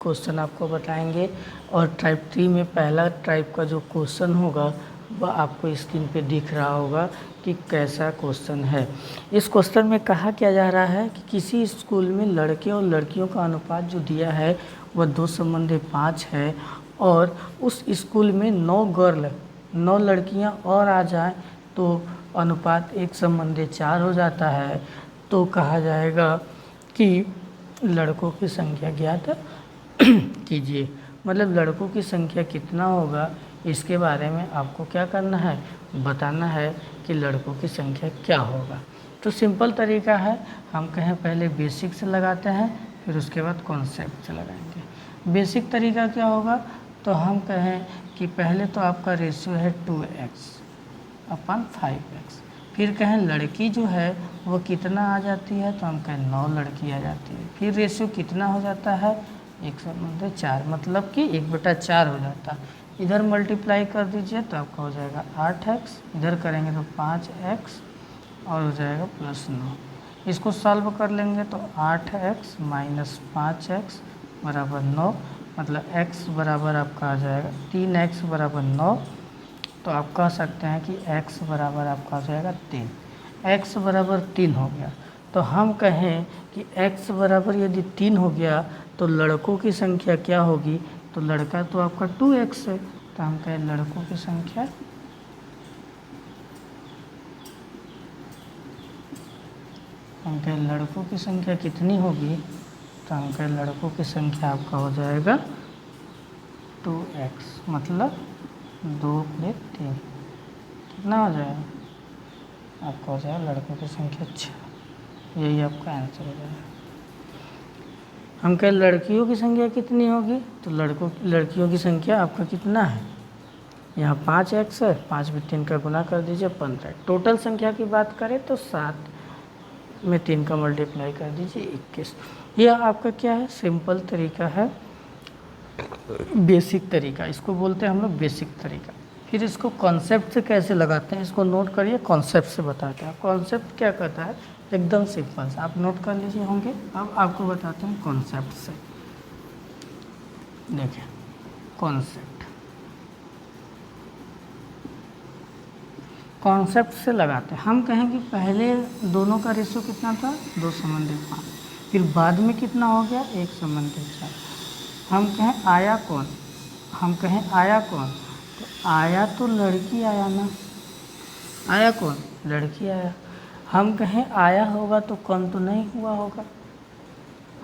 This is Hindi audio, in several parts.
क्वेश्चन आपको बताएंगे और टाइप 3 में पहला टाइप का जो क्वेश्चन होगा वह आपको स्क्रीन पे दिख रहा होगा कि कैसा क्वेश्चन है। इस क्वेश्चन में कहा क्या जा रहा है कि किसी स्कूल में लड़के और लड़कियों का अनुपात जो दिया है वह 2:5 है और उस स्कूल में 9 लड़कियां और आ जाएं तो अनुपात 1:4 हो जाता है। तो कहा जाएगा कि लड़कों की संख्या ज्ञात कीजिए। मतलब लड़कों की संख्या कितना होगा इसके बारे में आपको क्या करना है, बताना है कि लड़कों की संख्या क्या होगा। तो सिंपल तरीका है, हम कहें पहले बेसिक से लगाते हैं फिर उसके बाद कॉन्सेप्ट से लगाएंगे। बेसिक तरीका क्या होगा, तो हम कहें कि पहले तो आपका रेशियो है 2x/5x। फिर कहें लड़की जो है वो कितना आ जाती है, तो हम कहें 9 लड़की आ जाती है। फिर रेशियो कितना हो जाता है 1/4, मतलब कि 1/4 हो जाता है। इधर मल्टीप्लाई कर दीजिए तो आपका हो जाएगा 8x, इधर करेंगे तो 5x और हो जाएगा +9। इसको सॉल्व कर लेंगे तो 8x - 5x बराबर 9, मतलब x बराबर आपका आ जाएगा 3x बराबर 9। तो आप कह सकते हैं कि x बराबर आपका हो जाएगा 3। x बराबर 3 हो गया तो हम कहें कि x बराबर यदि 3 हो गया तो लड़कों की संख्या क्या होगी, तो लड़का तो आपका 2x है, तो हम कहें लड़कों की संख्या कितनी होगी, तो हम कहें लड़कों की संख्या आपका हो जाएगा 2x, मतलब 2 + 3 कितना हो जाएगा, आपका हो जाएगा लड़कों की संख्या 6। यही आपका आंसर हो जाएगा। हम कहें लड़कियों की संख्या कितनी होगी, तो लड़कियों की संख्या आपका कितना है, यहाँ 5x है, 5 में 3 का गुना कर दीजिए 15। टोटल संख्या की बात करें तो 7 में 3 का मल्टीप्लाई कर दीजिए 21। यह आपका क्या है, सिंपल तरीका है, बेसिक तरीका, इसको बोलते हैं हम लोग बेसिक तरीका। फिर इसको कॉन्सेप्ट से कैसे लगाते हैं, इसको नोट करिए, कॉन्सेप्ट से बताते हैं। कॉन्सेप्ट क्या कहता है, एकदम सिंपल से आप नोट कर लीजिए होंगे। अब आपको बताते हैं कॉन्सेप्ट से। देखिए कॉन्सेप्ट से लगाते हैं। हम कहें कि पहले दोनों का रेशियो कितना था 2:5, फिर बाद में कितना हो गया 1:4। हम कहें आया कौन, तो आया तो लड़की आया ना, आया कौन, लड़की आया। हम कहें आया होगा तो कम तो नहीं हुआ होगा,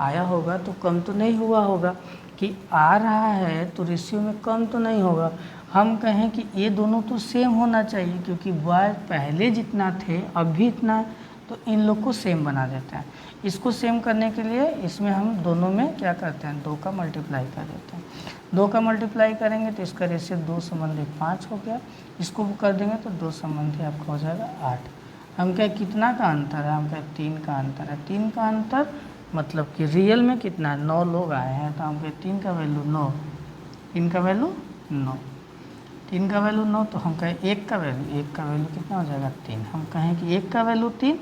आया होगा तो कम तो नहीं हुआ होगा, कि आ रहा है तो रेशियो में कम तो नहीं होगा। हम कहें कि ये दोनों तो सेम होना चाहिए, क्योंकि बॉय पहले जितना थे अब भी इतना, तो इन लोग को सेम बना देते हैं। इसको सेम करने के लिए इसमें हम दोनों में क्या करते हैं, 2 का मल्टीप्लाई कर देते हैं। 2 का मल्टीप्लाई करेंगे तो इसका रेशियो 2:5 हो गया। इसको कर देंगे तो 2 आपका हो जाएगा 8। हम क्या कितना का अंतर है, हम क्या 3 का अंतर है। 3 का अंतर मतलब कि रियल में कितना है, 9 लोग आए हैं, तो हम कहें 3 का वैल्यू 9, 3 का वैल्यू 9, 3 का वैल्यू 9। तो हम कहें 1 का वैल्यू कितना हो जाएगा 3। हम कहें कि 1 का वैल्यू 3,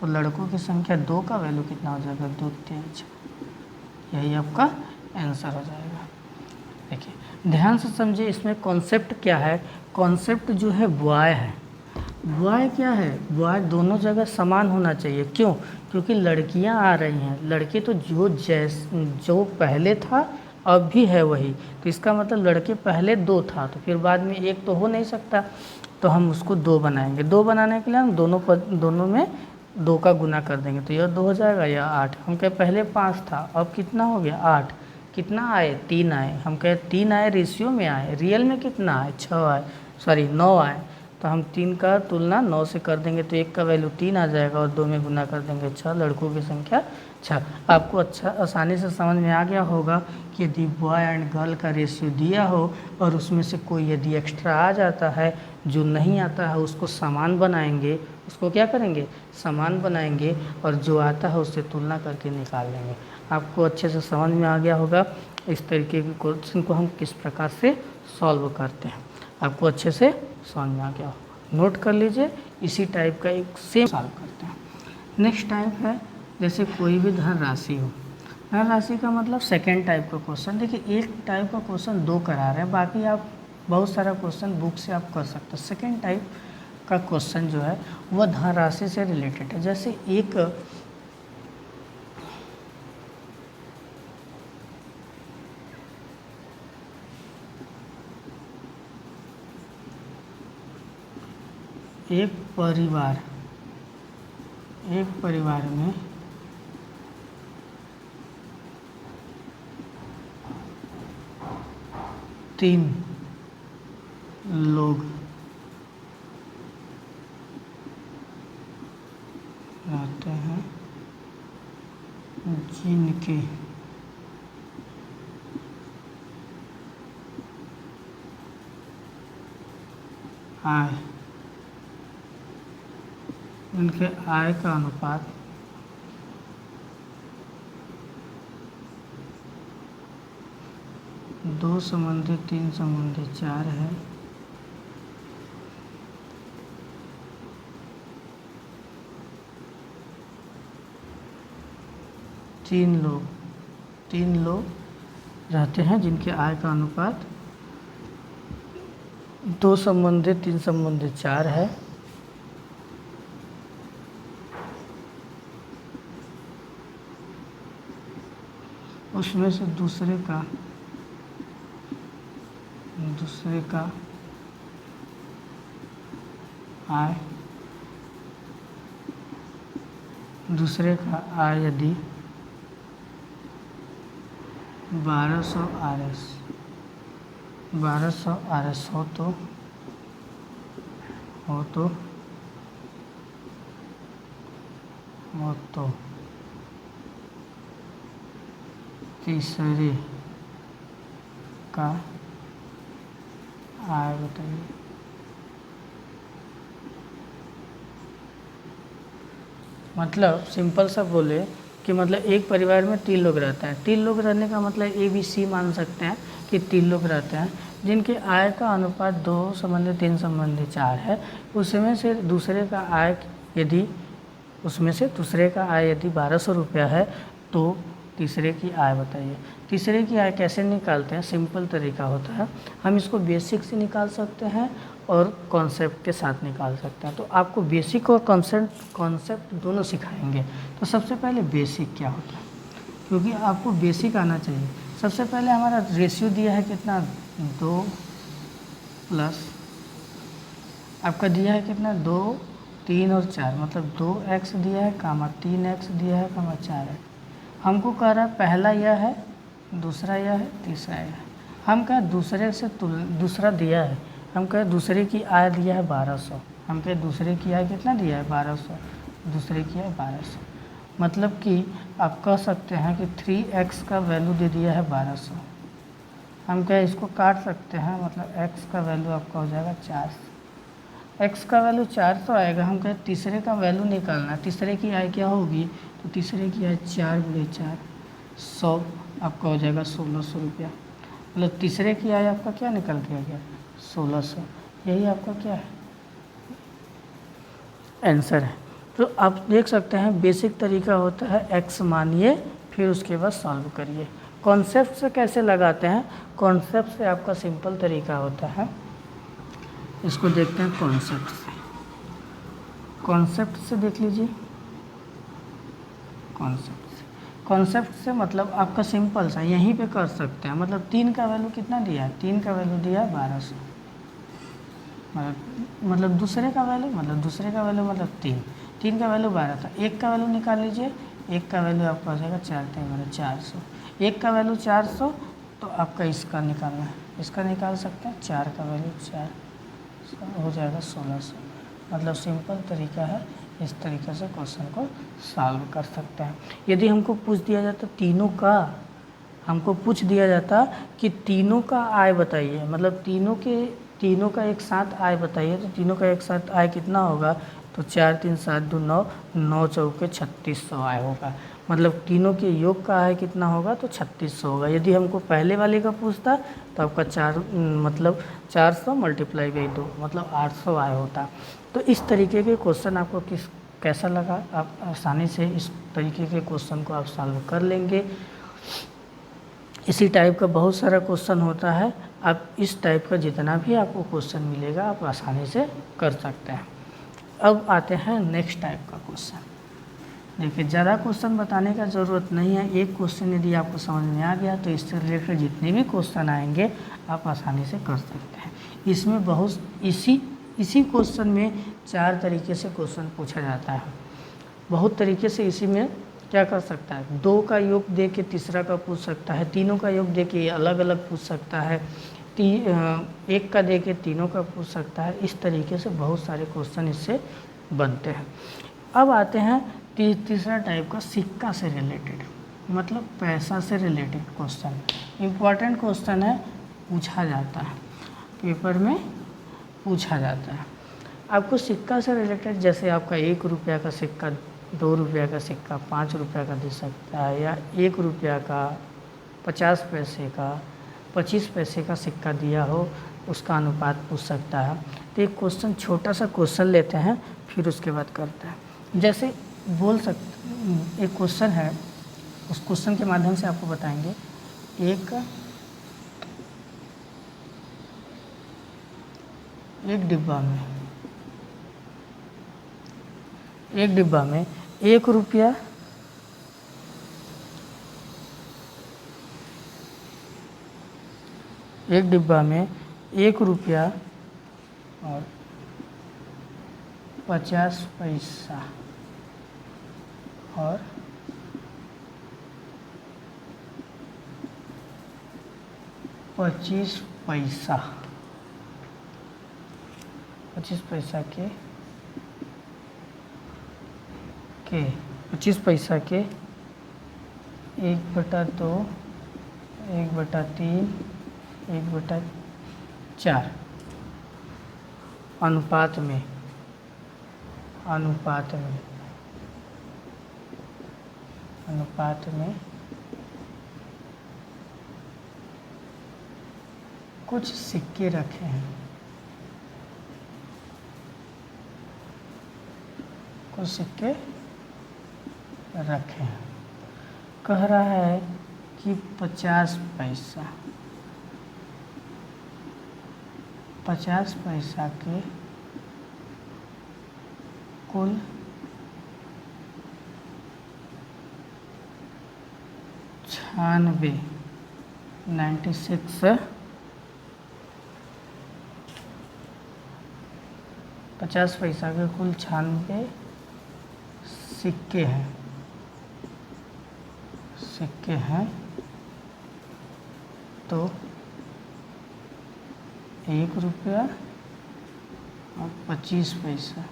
तो लड़कों की संख्या 2 का वैल्यू कितना हो जाएगा 2 × 3 = 6। यही आपका आंसर हो जाएगा। देखिए ध्यान से समझिए, इसमें कॉन्सेप्ट क्या है। कॉन्सेप्ट जो है बॉय है, बॉय क्या है, बॉय दोनों जगह समान होना चाहिए। क्यों, क्योंकि लड़कियां आ रही हैं, लड़के तो जो पहले था अब भी है वही, तो इसका मतलब लड़के पहले 2 था तो फिर बाद में 1 तो हो नहीं सकता, तो हम उसको 2 बनाएंगे। 2 बनाने के लिए हम दोनों में 2 का गुना कर देंगे, तो यह 2 हो जाएगा, यह 8। हम कहे पहले 5 था अब कितना हो गया 8। कितना आए 3 आए, हम कहे 3 आए रेशियो में आए, रियल में कितना आए 9 आए। तो हम 3 का तुलना 9 से कर देंगे तो 1 का वैल्यू 3 आ जाएगा और 2 में गुना कर देंगे 6, लड़कों की संख्या 6। आपको अच्छा आसानी से समझ में आ गया होगा कि यदि बॉय एंड गर्ल का रेशियो दिया हो और उसमें से कोई यदि एक्स्ट्रा आ जाता है, जो नहीं आता है उसको समान बनाएंगे, उसको क्या करेंगे समान बनाएंगे, और जो आता है उससे तुलना करके निकाल लेंगे। आपको अच्छे से समझ में आ गया होगा इस तरीके के क्वेश्चन को हम किस प्रकार से सॉल्व करते हैं, आपको अच्छे से समझ में आ गया होगा। नोट कर लीजिए, इसी टाइप का एक सेम सॉल्व करते हैं। नेक्स्ट टाइप है, जैसे कोई भी धन राशि हो, हर राशि का मतलब सेकेंड टाइप का क्वेश्चन। देखिए एक टाइप का क्वेश्चन दो करा रहे हैं, बाकी आप बहुत सारा क्वेश्चन बुक से आप कर सकते हो। सेकेंड टाइप का क्वेश्चन जो है वह धन राशि से रिलेटेड है। जैसे एक परिवार में तीन लोग रहते हैं जिनके आय का अनुपात 2:3:4 है। तीन लोग रहते हैं जिनके आय का अनुपात 2:3:4 है। उसमें से दूसरे का आय यदि 1200 RS हो तो तीसरे का आय बताइए। मतलब सिंपल सा बोले कि मतलब एक परिवार में 3 लोग रहते हैं। 3 लोग रहने का मतलब ABC मान सकते हैं कि 3 लोग रहते हैं जिनके आय का अनुपात 2:3:4 है। उसमें से दूसरे का आय यदि 1200 रुपया है तो तीसरे की आय बताइए। तीसरे की आय कैसे निकालते हैं? सिंपल तरीका होता है, हम इसको बेसिक से निकाल सकते हैं और कॉन्सेप्ट के साथ निकाल सकते हैं। तो आपको बेसिक और कॉन्सेप्ट दोनों सिखाएंगे। तो सबसे पहले बेसिक क्या होता है, क्योंकि आपको बेसिक आना चाहिए। सबसे पहले हमारा रेशियो दिया है कितना, 2 प्लस आपका दिया है कितना, 2, 3 और 4, मतलब 2x दिया है, 3x दिया है, 4x। हमको कह रहा है पहला यह है, दूसरा यह है, तीसरा यह है। हम कह दूसरे से दूसरा दिया है, हम कह दूसरे की आय दिया है 1200। हम कह दूसरे की आय कितना दिया है, 1200। दूसरे की आय 1200, मतलब कि आप कह सकते हैं कि 3x का वैल्यू दे दिया है 1200। हम क्या इसको काट सकते हैं, मतलब x का वैल्यू आपका हो जाएगा 400। x का वैल्यू 400 आएगा। हम कहें तीसरे का वैल्यू निकालना है, तीसरे की आय क्या होगी, तो तीसरे की आय 4 × 4 100 आपका हो जाएगा 1600 रुपया। मतलब तीसरे की आय आपका क्या निकल के आ गया, 1600। यही आपका क्या है, आंसर है। तो आप देख सकते हैं बेसिक तरीका होता है x मानिए, फिर उसके बाद सॉल्व करिए। कॉन्सेप्ट से कैसे लगाते हैं, कॉन्सेप्ट से आपका सिंपल तरीका होता है, इसको देखते हैं कॉन्सेप्ट से। कॉन्सेप्ट से देख लीजिए, कॉन्सेप्ट से मतलब आपका सिंपल सा यहीं पे कर सकते हैं। मतलब 3 का वैल्यू कितना दिया है, 3 का वैल्यू दिया है 1200, मतलब दूसरे का वैल्यू मतलब 3 का वैल्यू 12 था। 1 का वैल्यू निकाल लीजिए, 1 का वैल्यू आपका हो जाएगा 4 मतलब 400। 1 का वैल्यू 400, तो आपका इसका निकालना है, इसका निकाल सकते हैं। 4 का वैल्यू 4 हो जाएगा 1600। मतलब सिंपल तरीका है, इस तरीके से क्वेश्चन को सॉल्व कर सकते हैं। यदि हमको पूछ दिया जाता कि तीनों का आय बताइए, मतलब तीनों का एक साथ आय बताइए, तो तीनों का एक साथ आय कितना होगा, तो 4 3 7 2 9, 9 चौके 3600 आय होगा। मतलब तीनों के योग का आय कितना होगा, तो 3600 होगा। यदि हमको पहले वाले का पूछता तो आपका 400 × 2 मतलब 800 आय होता। तो इस तरीके के क्वेश्चन आपको कैसा लगा, आप आसानी से इस तरीके के क्वेश्चन को आप सॉल्व कर लेंगे। इसी टाइप का बहुत सारा क्वेश्चन होता है। आप इस टाइप का जितना भी आपको क्वेश्चन मिलेगा आप आसानी से कर सकते हैं। अब आते हैं नेक्स्ट टाइप का क्वेश्चन। देखिए, ज़्यादा क्वेश्चन बताने का ज़रूरत नहीं है। एक क्वेश्चन यदि आपको समझ में आ गया तो इससे रिलेटेड जितने भी क्वेश्चन आएंगे आप आसानी से कर सकते हैं। इसमें बहुत इसी क्वेश्चन में 4 तरीके से क्वेश्चन पूछा जाता है। बहुत तरीके से इसी में क्या कर सकता है, 2 का योग दे के तीसरा का पूछ सकता है, तीनों का योग दे के अलग अलग पूछ सकता है, 1 का दे के तीनों का पूछ सकता है। इस तरीके से बहुत सारे क्वेश्चन इससे बनते हैं। अब आते हैं तीसरा टाइप का सिक्का से रिलेटेड, मतलब पैसा से रिलेटेड क्वेश्चन। इम्पॉर्टेंट क्वेश्चन है, पूछा जाता है, पेपर में पूछा जाता है। आपको सिक्का से रिलेटेड जैसे आपका 1 रुपया का सिक्का, 2 रुपया का सिक्का, 5 रुपया का दे सकता है, या 1 रुपया का, 50 पैसे का, 25 पैसे का सिक्का दिया हो उसका अनुपात पूछ सकता है। तो एक क्वेश्चन, छोटा सा क्वेश्चन लेते हैं फिर उसके बाद करते हैं। जैसे बोल सकते, एक क्वेश्चन है, उस क्वेश्चन के माध्यम से आपको बताएंगे। एक डिब्बा में 1 रुपया, 1 डिब्बा में 1 रुपया और 50 पैसा और 25 पैसा, 25 पैसा के 25 पैसा के 1/2, 1/3, 1/4 अनुपात में कुछ सिक्के रखे हैं, कह रहा है कि 50 पैसा के कुल 96 50 पैसा के कुल 96 सिक्के हैं, तो 1 रुपया और 25 पैसा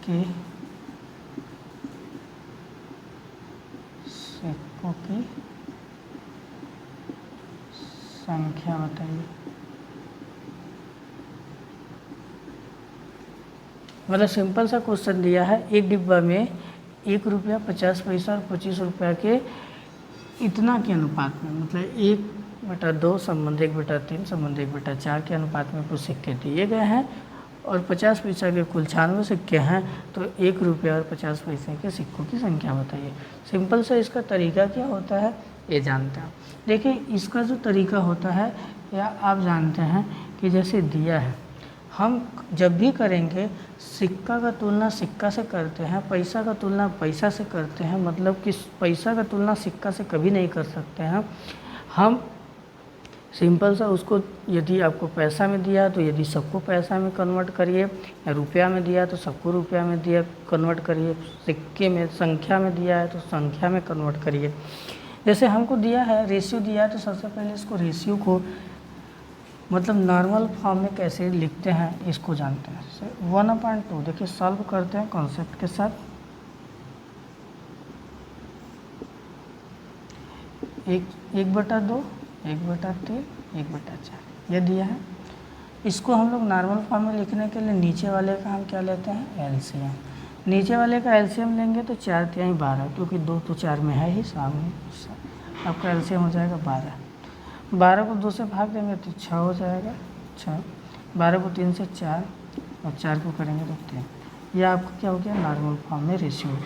के सिक्कों की संख्या बताइए। मतलब सिंपल सा क्वेश्चन दिया है, एक डिब्बा में 1 रुपया, 50 पैसा और 25 रुपया के इतना के अनुपात में, मतलब 1/2 संबंध 1/3 संबंध 1/4 के अनुपात में कुछ सिक्के दिए गए हैं और 50 पैसा के कुल 96 सिक्के हैं, तो 1 रुपया और 50 पैसे के सिक्कों की संख्या बताइए। सिंपल सा इसका तरीका क्या होता है ये जानते हैं। देखिए, इसका जो तरीका होता है या आप जानते हैं कि जैसे दिया है, हम जब भी करेंगे सिक्का का तुलना सिक्का से करते हैं, पैसा का तुलना पैसा से करते हैं, मतलब कि पैसा का तुलना सिक्का से कभी नहीं कर सकते हैं हम। सिंपल सा उसको, यदि आपको पैसा में दिया तो यदि सबको पैसा में कन्वर्ट करिए, या रुपया में दिया तो सबको रुपया में दिया कन्वर्ट करिए, सिक्के में संख्या में दिया है तो संख्या में कन्वर्ट करिए। जैसे हमको दिया है रेशियो दिया है, तो सबसे पहले इसको रेशियो को मतलब नॉर्मल फॉर्म में कैसे लिखते हैं इसको जानते हैं। 1/2, देखिए सॉल्व करते हैं कॉन्सेप्ट के साथ। 1/2, 1/3, 1/4 ये दिया है। इसको हम लोग नॉर्मल फॉर्म में लिखने के लिए नीचे वाले का हम क्या लेते हैं, एलसीएम। नीचे वाले का एलसीएम लेंगे तो 4×3 12, क्योंकि 2 तो 4 में है ही, सामने आपका एलसीएम हो जाएगा 12। 12 को 2 से भाग देंगे तो 6 हो जाएगा, 6। 12 को 3 से 4 और 4 को करेंगे तो 3। यह आपका क्या हो गया, नॉर्मल फॉर्म में रेशियो।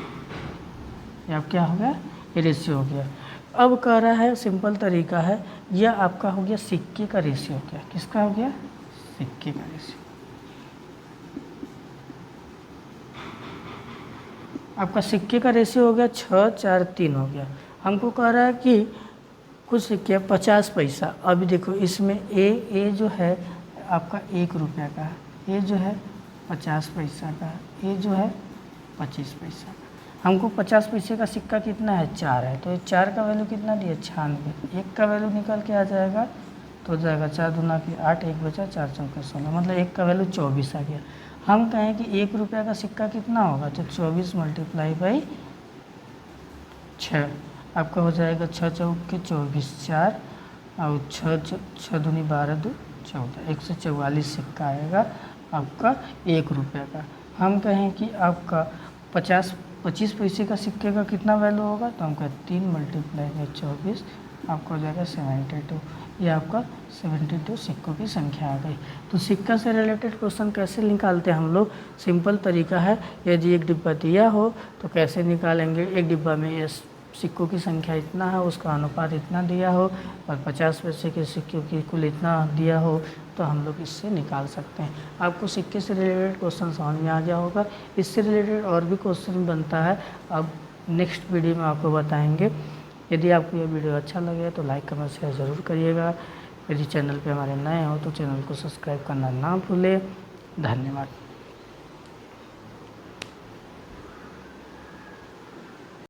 ये अब क्या हो गया, ये रेशियो हो गया। अब कह रहा है सिंपल तरीका है, यह आपका हो गया सिक्के का रेशियो हो गया। किसका हो गया, सिक्के का रेशियो। आपका सिक्के का रेशियो हो गया 6, 4, 3 हो गया। हमको कह रहा है कि कुछ सिक्के 50 पैसा। अभी देखो इसमें ए जो है आपका 1 रुपया का है, ए जो है 50 पैसा का है, ए जो है 25 पैसा का। हमको 50 पैसे का सिक्का कितना है, 4 है, तो ये 4 का वैल्यू कितना दिया, 96। 1 का वैल्यू निकल के आ जाएगा तो हो जाएगा 4 दूना की 8, 1 बचा 4 चौका 16, मतलब 1 का वैल्यू 24 आ गया। हम कहें कि 1 रुपया का सिक्का कितना होगा, तो 24 मल्टीप्लाई बाई 6 आपका हो जाएगा 6 चौके 24, 4 और 6 दूनी 12, 2 14, 144 सिक्का आएगा आपका 1 रुपये का। हम कहें कि आपका 25 पैसे का सिक्के का कितना वैल्यू होगा, तो हम कहें 3 मल्टीप्लाई बाई 24 आपका हो जाएगा 72। ये आपका 72 सिक्कों की संख्या आ गई। तो सिक्का से रिलेटेड क्वेश्चन कैसे निकालते हैं हम लोग, सिंपल तरीका है। यदि एक डिब्बा दिया हो तो कैसे निकालेंगे, एक डिब्बा में ये सिक्कों की संख्या इतना है, उसका अनुपात इतना दिया हो और 50 पैसे के सिक्कों की कुल इतना दिया हो, तो हम लोग इससे निकाल सकते हैं। आपको सिक्के से रिलेटेड क्वेश्चन समझ में आ गया होगा। इससे रिलेटेड और भी क्वेश्चन बनता है, अब नेक्स्ट वीडियो में आपको बताएंगे। यदि आपको यह वीडियो अच्छा लगे तो लाइक कमेंट शेयर ज़रूर करिएगा। यदि चैनल पे हमारे नए हो तो चैनल को सब्सक्राइब करना ना भूलें। धन्यवाद।